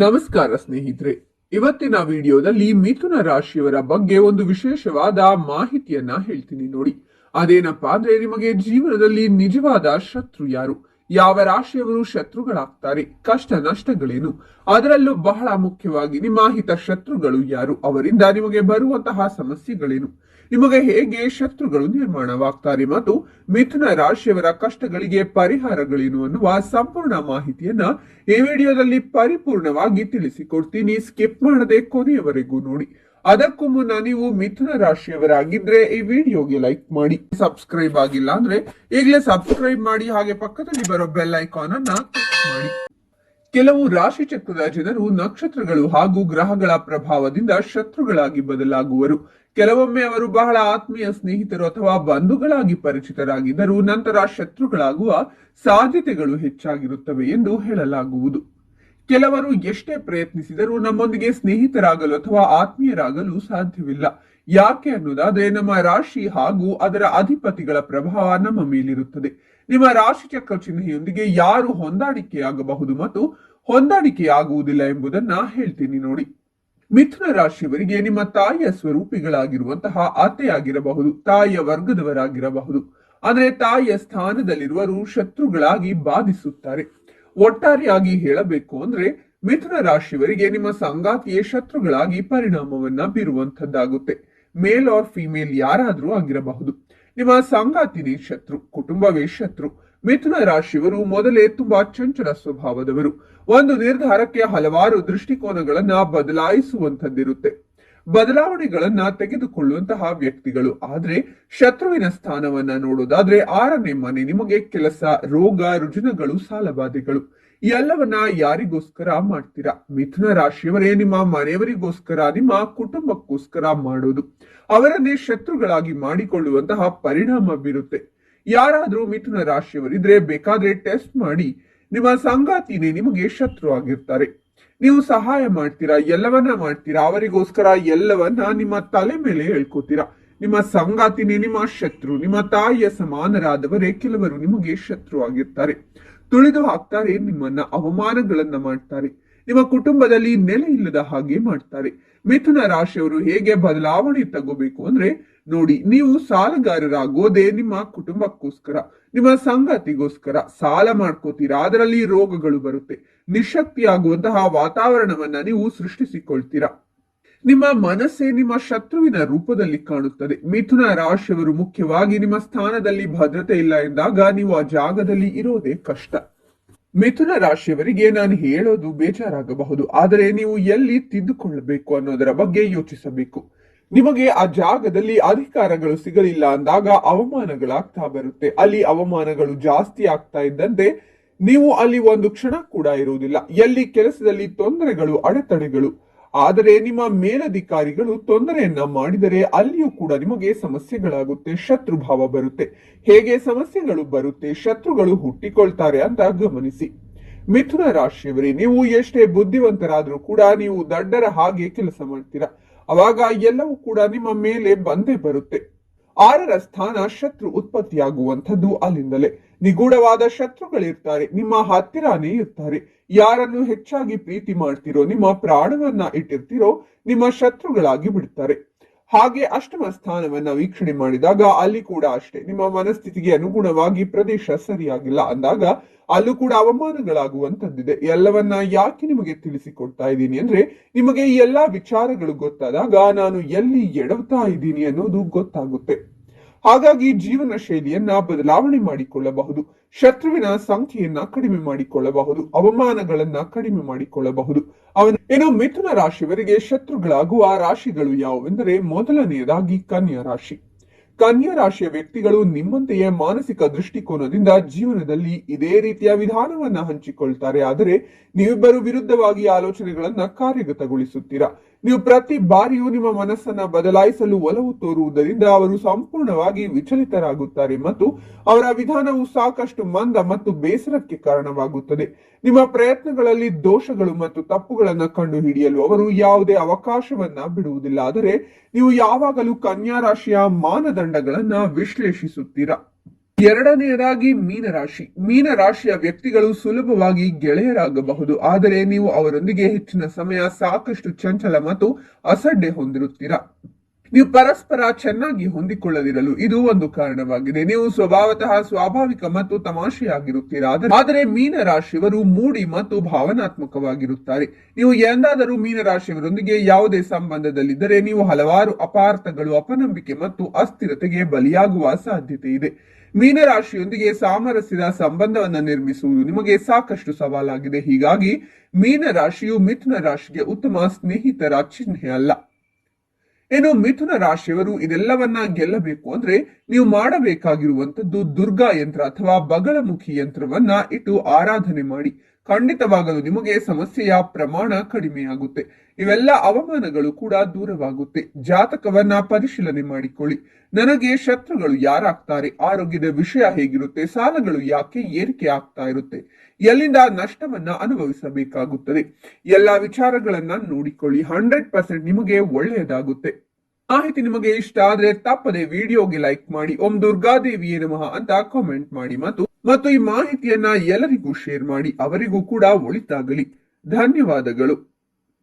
ನಮಸ್ಕಾರ ಸ್ನೇಹಿತರೆ, ಇವತ್ತಿನ ವಿಡಿಯೋದಲ್ಲಿ ಮಿಥುನ ರಾಶಿಯವರ ಬಗ್ಗೆ ಒಂದು ವಿಶೇಷವಾದ ಮಾಹಿತಿಯನ್ನ ಹೇಳ್ತೀನಿ ನೋಡಿ. ಅದೇನಪ್ಪಾ ಅಂದ್ರೆ, ನಿಮಗೆ ಜೀವನದಲ್ಲಿ ನಿಜವಾದ ಶತ್ರು ಯಾರು, ಯಾವ ರಾಶಿಯವರು ಶತ್ರುಗಳಾಗ್ತಾರೆ, ಕಷ್ಟ ನಷ್ಟಗಳೇನು, ಅದರಲ್ಲೂ ಬಹಳ ಮುಖ್ಯವಾಗಿ ನಿಮ್ಮ ಹಿತ ಶತ್ರುಗಳು ಯಾರು, ಅವರಿಂದ ನಿಮಗೆ ಬರುವಂತಹ ಸಮಸ್ಯೆಗಳೇನು, ನಿಮಗೆ ಹೇಗೆ ಶತ್ರುಗಳು ನಿರ್ಮಾಣವಾಗ್ತಾರೆ ಮತ್ತು ಮಿಥುನ ರಾಶಿಯವರ ಕಷ್ಟಗಳಿಗೆ ಪರಿಹಾರಗಳೇನು ಅನ್ನುವ ಸಂಪೂರ್ಣ ಮಾಹಿತಿಯನ್ನ ಈ ವಿಡಿಯೋದಲ್ಲಿ ಪರಿಪೂರ್ಣವಾಗಿ ತಿಳಿಸಿಕೊಡ್ತೀನಿ. ಸ್ಕಿಪ್ ಮಾಡದೆ ಕೊನೆಯವರೆಗೂ ನೋಡಿ. ಅದಕ್ಕೂ ಮುನ್ನ ನೀವು ಮಿಥುನ ರಾಶಿಯವರಾಗಿದ್ರೆ ಈ ವಿಡಿಯೋಗೆ ಲೈಕ್ ಮಾಡಿ, ಸಬ್ಸ್ಕ್ರೈಬ್ ಆಗಿಲ್ಲ ಅಂದ್ರೆ ಈಗಲೇ ಸಬ್ಸ್ಕ್ರೈಬ್ ಮಾಡಿ, ಹಾಗೆ ಪಕ್ಕದಲ್ಲಿ ಬರೋ ಬೆಲ್ ಐಕಾನ್ ಅನ್ನ ಕ್ಲಿಕ್ ಮಾಡಿ. ಕೆಲವು ರಾಶಿ ಚಕ್ರದ ಜನರು ನಕ್ಷತ್ರಗಳು ಹಾಗೂ ಗ್ರಹಗಳ ಪ್ರಭಾವದಿಂದ ಶತ್ರುಗಳಾಗಿ ಬದಲಾಗುವರು. ಕೆಲವೊಮ್ಮೆ ಅವರು ಬಹಳ ಆತ್ಮೀಯ ಸ್ನೇಹಿತರು ಅಥವಾ ಬಂಧುಗಳಾಗಿ ಪರಿಚಿತರಾಗಿದ್ದರೂ ನಂತರ ಶತ್ರುಗಳಾಗುವ ಸಾಧ್ಯತೆಗಳು ಹೆಚ್ಚಾಗಿರುತ್ತವೆ ಎಂದು ಹೇಳಲಾಗುವುದು. ಕೆಲವರು ಎಷ್ಟೇ ಪ್ರಯತ್ನಿಸಿದರೂ ನಮ್ಮೊಂದಿಗೆ ಸ್ನೇಹಿತರಾಗಲು ಅಥವಾ ಆತ್ಮೀಯರಾಗಲು ಸಾಧ್ಯವಿಲ್ಲ. ಯಾಕೆ ಅನ್ನೋದಾದ್ರೆ, ನಮ್ಮ ರಾಶಿ ಹಾಗೂ ಅದರ ಅಧಿಪತಿಗಳ ಪ್ರಭಾವ ನಮ್ಮ ಮೇಲಿರುತ್ತದೆ. ನಿಮ್ಮ ರಾಶಿ ಚಕ್ರ ಚಿಹ್ನೆಯೊಂದಿಗೆ ಯಾರು ಹೊಂದಾಣಿಕೆಯಾಗಬಹುದು ಮತ್ತು ಹೊಂದಾಣಿಕೆಯಾಗುವುದಿಲ್ಲ ಎಂಬುದನ್ನ ಹೇಳ್ತೀನಿ ನೋಡಿ. ಮಿಥುನ ರಾಶಿಯವರಿಗೆ ನಿಮ್ಮ ತಾಯಿಯ ಸ್ವರೂಪಿಗಳಾಗಿರುವಂತಹ ಅತ್ತೆಯಾಗಿರಬಹುದು, ತಾಯಿಯ ವರ್ಗದವರಾಗಿರಬಹುದು, ಅಂದ್ರೆ ತಾಯಿಯ ಸ್ಥಾನದಲ್ಲಿರುವರು ಶತ್ರುಗಳಾಗಿ ಬಾಧಿಸುತ್ತಾರೆ. ಒಟ್ಟಾರೆಯಾಗಿ ಹೇಳಬೇಕು ಅಂದ್ರೆ, ಮಿಥುನ ರಾಶಿಯವರಿಗೆ ನಿಮ್ಮ ಸಂಗಾತಿಯೇ ಶತ್ರುಗಳಾಗಿ ಪರಿಣಾಮವನ್ನ ಬೀರುವಂತದ್ದಾಗುತ್ತೆ. ಮೇಲ್ ಆರ್ ಫಿಮೇಲ್ ಯಾರಾದ್ರೂ ಆಗಿರಬಹುದು. ನಿಮ್ಮ ಸಂಗಾತಿನೇ ಶತ್ರು, ಕುಟುಂಬವೇ ಶತ್ರು. ಮಿಥುನ ರಾಶಿಯವರು ಮೊದಲೇ ತುಂಬಾ ಚಂಚಲ ಸ್ವಭಾವದವರು. ಒಂದು ನಿರ್ಧಾರಕ್ಕೆ ಹಲವಾರು ದೃಷ್ಟಿಕೋನಗಳನ್ನ ಬದಲಾಯಿಸುವಂತದ್ದಿರುತ್ತೆ, ಬದಲಾವಣೆಗಳನ್ನ ತೆಗೆದುಕೊಳ್ಳುವಂತಹ ವ್ಯಕ್ತಿಗಳು. ಆದ್ರೆ ಶತ್ರುವಿನ ಸ್ಥಾನವನ್ನ ನೋಡೋದಾದ್ರೆ, 6ನೇ ಮನೆ ನಿಮಗೆ ಕೆಲಸ, ರೋಗ ರುಜಿನಗಳು, ಸಾಲಬಾಧೆಗಳು, ಎಲ್ಲವನ್ನ ಯಾರಿಗೋಸ್ಕರ ಮಾಡ್ತೀರಾ? ಮಿಥುನ ರಾಶಿಯವರೇ ನಿಮ್ಮ ಮನೆಯವರಿಗೋಸ್ಕರ, ನಿಮ್ಮ ಕುಟುಂಬಕ್ಕೋಸ್ಕರ ಮಾಡೋದು. ಅವರನ್ನೇ ಶತ್ರುಗಳಾಗಿ ಮಾಡಿಕೊಳ್ಳುವಂತಹ ಪರಿಣಾಮ ಬೀರುತ್ತೆ. ಯಾರಾದ್ರೂ ಮಿಥುನ ರಾಶಿಯವರಿದ್ರೆ ಬೇಕಾದ್ರೆ ಟೆಸ್ಟ್ ಮಾಡಿ, ನಿಮ್ಮ ಸಂಗಾತಿನೇ ನಿಮಗೆ ಶತ್ರು ಆಗಿರ್ತಾರೆ. ನೀವು ಸಹಾಯ ಮಾಡ್ತೀರಾ, ಎಲ್ಲವನ್ನ ಮಾಡ್ತೀರಾ, ಅವರಿಗೋಸ್ಕರ ಎಲ್ಲವನ್ನ ನಿಮ್ಮ ತಲೆ ಮೇಲೆ ಹೇಳ್ಕೋತೀರಾ. ನಿಮ್ಮ ಸಂಗಾತಿನೇ ನಿಮ್ಮ ಶತ್ರು. ನಿಮ್ಮ ತಾಯಿಯ ಸಮಾನರಾದವರೇ ಕೆಲವರು ನಿಮಗೆ ಶತ್ರು ಆಗಿರ್ತಾರೆ. ತುಳಿದು ಹಾಕ್ತಾರೆ, ನಿಮ್ಮನ್ನ ಅವಮಾನಗಳನ್ನ ಮಾಡ್ತಾರೆ, ನಿಮ್ಮ ಕುಟುಂಬದಲ್ಲಿ ನೆಲೆ ಇಲ್ಲದ ಹಾಗೆ ಮಾಡ್ತಾರೆ. ಮಿಥುನ ರಾಶಿಯವರು ಹೇಗೆ ಬದಲಾವಣೆ ತಗೋಬೇಕು ಅಂದ್ರೆ ನೋಡಿ, ನೀವು ಸಾಲಗಾರರಾಗೋದೇ ನಿಮ್ಮ ಕುಟುಂಬಕ್ಕೋಸ್ಕರ, ನಿಮ್ಮ ಸಂಗಾತಿಗೋಸ್ಕರ. ಸಾಲ ಮಾಡ್ಕೋತೀರಾ, ಅದರಲ್ಲಿ ರೋಗಗಳು ಬರುತ್ತೆ, ನಿಶಕ್ತಿಯಾಗುವಂತಹ ವಾತಾವರಣವನ್ನ ನೀವು ಸೃಷ್ಟಿಸಿಕೊಳ್ತೀರಾ. ನಿಮ್ಮ ಮನಸ್ಸೇ ನಿಮ್ಮ ಶತ್ರುವಿನ ರೂಪದಲ್ಲಿ ಕಾಣುತ್ತದೆ. ಮಿಥುನ ರಾಶಿಯವರು ಮುಖ್ಯವಾಗಿ ನಿಮ್ಮ ಸ್ಥಾನದಲ್ಲಿ ಭದ್ರತೆ ಇಲ್ಲ ಎಂದಾಗ ನೀವು ಆ ಜಾಗದಲ್ಲಿ ಇರೋದೇ ಕಷ್ಟ. ಮಿಥುನ ರಾಶಿಯವರಿಗೆ ನಾನು ಹೇಳೋದು ಬೇಜಾರಾಗಬಹುದು, ಆದರೆ ನೀವು ಎಲ್ಲಿ ತಿದ್ದುಕೊಳ್ಳಬೇಕು ಅನ್ನೋದರ ಬಗ್ಗೆ ಯೋಚಿಸಬೇಕು. ನಿಮಗೆ ಆ ಜಾಗದಲ್ಲಿ ಅಧಿಕಾರಗಳು ಸಿಗಲಿಲ್ಲ ಅಂದಾಗ ಅವಮಾನಗಳಾಗ್ತಾ ಬರುತ್ತೆ. ಅಲ್ಲಿ ಅವಮಾನಗಳು ಜಾಸ್ತಿ ಆಗ್ತಾ ಇದ್ದಂತೆ ನೀವು ಅಲ್ಲಿ ಒಂದು ಕ್ಷಣ ಕೂಡ ಇರುವುದಿಲ್ಲ. ಎಲ್ಲಿ ಕೆಲಸದಲ್ಲಿ ತೊಂದರೆಗಳು, ಅಡೆತಡೆಗಳು, ಆದರೆ ನಿಮ್ಮ ಮೇಲಧಿಕಾರಿಗಳು ತೊಂದರೆಯನ್ನ ಮಾಡಿದರೆ ಅಲ್ಲಿಯೂ ಕೂಡ ನಿಮಗೆ ಸಮಸ್ಯೆಗಳಾಗುತ್ತೆ, ಶತ್ರುಭಾವ ಬರುತ್ತೆ. ಹೇಗೆ ಸಮಸ್ಯೆಗಳು ಬರುತ್ತೆ, ಶತ್ರುಗಳು ಹುಟ್ಟಿಕೊಳ್ತಾರೆ ಅಂತ ಗಮನಿಸಿ. ಮಿಥುನ ರಾಶಿಯವರೇ, ನೀವು ಎಷ್ಟೇ ಬುದ್ಧಿವಂತರಾದ್ರೂ ಕೂಡ ನೀವು ದಡ್ಡರ ಹಾಗೆ ಕೆಲಸ ಮಾಡ್ತೀರಾ. ಅವಾಗ ಎಲ್ಲವೂ ಕೂಡ ನಿಮ್ಮ ಮೇಲೆ ಬಂದೇ ಬರುತ್ತೆ. 6ರ ಸ್ಥಾನ ಶತ್ರು ಉತ್ಪತ್ತಿಯಾಗುವಂಥದ್ದು ಅಲ್ಲಿಂದಲೇ. ನಿಗೂಢವಾದ ಶತ್ರುಗಳಿರ್ತಾರೆ, ನಿಮ್ಮ ಹತ್ತಿರಾನೇ ಇರ್ತಾರೆ. ಯಾರನ್ನು ಹೆಚ್ಚಾಗಿ ಪ್ರೀತಿ ಮಾಡ್ತಿರೋ, ನಿಮ್ಮ ಪ್ರಾಣವನ್ನ ಇಟ್ಟಿರ್ತಿರೋ, ನಿಮ್ಮ ಶತ್ರುಗಳಾಗಿ ಬಿಡ್ತಾರೆ. ಹಾಗೆ ಅಷ್ಟಮ ಸ್ಥಾನವನ್ನ ವೀಕ್ಷಣೆ ಮಾಡಿದಾಗ ಅಲ್ಲಿ ಕೂಡ ಅಷ್ಟೇ. ನಿಮ್ಮ ಮನಸ್ಥಿತಿಗೆ ಅನುಗುಣವಾಗಿ ಪ್ರದೇಶ ಸರಿಯಾಗಿಲ್ಲ ಅಂದಾಗ ಅಲ್ಲೂ ಕೂಡ ಅವಮಾನಗಳಾಗುವಂತದ್ದಿದೆ. ಎಲ್ಲವನ್ನ ಯಾಕೆ ನಿಮಗೆ ತಿಳಿಸಿಕೊಡ್ತಾ ಇದ್ದೀನಿ ಅಂದ್ರೆ, ನಿಮಗೆ ಈ ಎಲ್ಲಾ ವಿಚಾರಗಳು ಗೊತ್ತಾದಾಗ ನಾನು ಎಲ್ಲಿ ಎಡವ್ತಾ ಇದ್ದೀನಿ ಅನ್ನೋದು ಗೊತ್ತಾಗುತ್ತೆ. ಹಾಗಾಗಿ ಜೀವನ ಶೈಲಿಯನ್ನ ಬದಲಾವಣೆ ಮಾಡಿಕೊಳ್ಳಬಹುದು, ಶತ್ರುವಿನ ಸಂಖ್ಯೆಯನ್ನ ಕಡಿಮೆ ಮಾಡಿಕೊಳ್ಳಬಹುದು, ಅವಮಾನಗಳನ್ನ ಕಡಿಮೆ ಮಾಡಿಕೊಳ್ಳಬಹುದು. ಇನ್ನು ಮಿಥುನ ರಾಶಿಯವರಿಗೆ ಶತ್ರುಗಳಾಗುವ ರಾಶಿಗಳು ಯಾವುವೆಂದರೆ, ಮೊದಲನೆಯದಾಗಿ ಕನ್ಯಾ ರಾಶಿ. ಕನ್ಯಾ ರಾಶಿಯ ವ್ಯಕ್ತಿಗಳು ನಿಮ್ಮಂತೆಯೇ ಮಾನಸಿಕ ದೃಷ್ಟಿಕೋನದಿಂದ ಜೀವನದಲ್ಲಿ ಇದೇ ರೀತಿಯ ವಿಧಾನವನ್ನ ಹಂಚಿಕೊಳ್ತಾರೆ. ಆದರೆ ನೀವಿಬ್ಬರು ವಿರುದ್ಧವಾಗಿ ಆಲೋಚನೆಗಳನ್ನ ಕಾರ್ಯಗತಗೊಳಿಸುತ್ತೀರಾ. ನೀವು ಪ್ರತಿ ಬಾರಿಯೂ ನಿಮ್ಮ ಮನಸ್ಸನ್ನ ಬದಲಾಯಿಸಲು ಒಲವು ತೋರುವುದರಿಂದ ಅವರು ಸಂಪೂರ್ಣವಾಗಿ ವಿಚಲಿತರಾಗುತ್ತಾರೆ ಮತ್ತು ಅವರ ವಿಧಾನವು ಸಾಕಷ್ಟು ಮಂದ ಮತ್ತು ಬೇಸರಕ್ಕೆ ಕಾರಣವಾಗುತ್ತದೆ. ನಿಮ್ಮ ಪ್ರಯತ್ನಗಳಲ್ಲಿ ದೋಷಗಳು ಮತ್ತು ತಪ್ಪುಗಳನ್ನ ಕಂಡು ಹಿಡಿಯಲು ಅವರು ಯಾವುದೇ ಅವಕಾಶವನ್ನ ಬಿಡುವುದಿಲ್ಲ. ಆದರೆ ನೀವು ಯಾವಾಗಲೂ ಕನ್ಯಾ ರಾಶಿಯ ಮಾನದಂಡಗಳನ್ನ ವಿಶ್ಲೇಷಿಸುತ್ತೀರಾ. ಎರಡನೆಯದಾಗಿ ಮೀನರಾಶಿ. ಮೀನರಾಶಿಯ ವ್ಯಕ್ತಿಗಳು ಸುಲಭವಾಗಿ ಗೆಳೆಯರಾಗಬಹುದು, ಆದರೆ ನೀವು ಅವರೊಂದಿಗೆ ಹೆಚ್ಚಿನ ಸಮಯ ಸಾಕಷ್ಟು ಚಂಚಲ ಮತ್ತು ಅಸಡ್ಡೆ ಹೊಂದಿರುತ್ತೀರಾ. ನೀವು ಪರಸ್ಪರ ಚೆನ್ನಾಗಿ ಹೊಂದಿಕೊಳ್ಳದಿರಲು ಇದು ಒಂದು ಕಾರಣವಾಗಿದೆ. ನೀವು ಸ್ವಭಾವತಃ ಸ್ವಾಭಾವಿಕ ಮತ್ತು ತಮಾಷೆಯಾಗಿರುತ್ತೀರಾ, ಆದರೆ ಮೀನರಾಶಿಯವರು ಮೂಡಿ ಮತ್ತು ಭಾವನಾತ್ಮಕವಾಗಿರುತ್ತಾರೆ. ನೀವು ಎಂದಾದರೂ ಮೀನರಾಶಿಯವರೊಂದಿಗೆ ಯಾವುದೇ ಸಂಬಂಧದಲ್ಲಿದ್ದರೆ ನೀವು ಹಲವಾರು ಅಪಾರ್ಥಗಳು, ಅಪನಂಬಿಕೆ ಮತ್ತು ಅಸ್ಥಿರತೆಗೆ ಬಲಿಯಾಗುವ ಸಾಧ್ಯತೆ ಇದೆ. ಮೀನರಾಶಿಯೊಂದಿಗೆ ಸಾಮರಸ್ಯದ ಸಂಬಂಧವನ್ನು ನಿರ್ಮಿಸುವುದು ನಿಮಗೆ ಸಾಕಷ್ಟು ಸವಾಲಾಗಿದೆ. ಹೀಗಾಗಿ ಮೀನರಾಶಿಯು ಮಿಥುನ ರಾಶಿಗೆ ಉತ್ತಮ ಸ್ನೇಹಿತರ ಚಿಹ್ನೆ ಅಲ್ಲ. ಏನು ಮಿಥುನ ರಾಶಿಯವರು ಇದೆಲ್ಲವನ್ನ ಗೆಲ್ಲಬೇಕು ಅಂದ್ರೆ ನೀವು ಮಾಡಬೇಕಾಗಿರುವಂತದ್ದು ದುರ್ಗಾ ಯಂತ್ರ ಅಥವಾ ಬಗಳಮುಖಿ ಯಂತ್ರವನ್ನ ಇಟ್ಟು ಆರಾಧನೆ ಮಾಡಿ. ಖಂಡಿತವಾಗಲು ನಿಮಗೆ ಸಮಸ್ಯೆಯ ಪ್ರಮಾಣ ಕಡಿಮೆಯಾಗುತ್ತೆ. ಇವೆಲ್ಲ ಅವಮಾನಗಳು ಕೂಡ ದೂರವಾಗುತ್ತೆ. ಜಾತಕವನ್ನ ಪರಿಶೀಲನೆ ಮಾಡಿಕೊಳ್ಳಿ. ನನಗೆ ಶತ್ರುಗಳು ಯಾರಾಗ್ತಾರೆ, ಆರೋಗ್ಯದ ವಿಷಯ ಹೇಗಿರುತ್ತೆ, ಸಾಲಗಳು ಯಾಕೆ ಏರಿಕೆ ಆಗ್ತಾ ಇರುತ್ತೆ, ಎಲ್ಲಿಂದ ನಷ್ಟವನ್ನ ಅನುಭವಿಸಬೇಕಾಗುತ್ತದೆ, ಎಲ್ಲಾ ವಿಚಾರಗಳನ್ನ ನೋಡಿಕೊಳ್ಳಿ. 100% ನಿಮಗೆ ಒಳ್ಳೆಯದಾಗುತ್ತೆ. ಮಾಹಿತಿ ನಿಮಗೆ ಇಷ್ಟ ಆದ್ರೆ ತಪ್ಪದೆ ವಿಡಿಯೋಗೆ ಲೈಕ್ ಮಾಡಿ, ಓಂ ದುರ್ಗಾದೇವಿಯೇ ನಮಃ ಅಂತ ಕಾಮೆಂಟ್ ಮಾಡಿ ಮತ್ತು ಈ ಮಾಹಿತಿಯನ್ನ ಎಲ್ಲರಿಗೂ ಶೇರ್ ಮಾಡಿ. ಅವರಿಗೂ ಕೂಡ ಒಳಿತಾಗಲಿ. ಧನ್ಯವಾದಗಳು.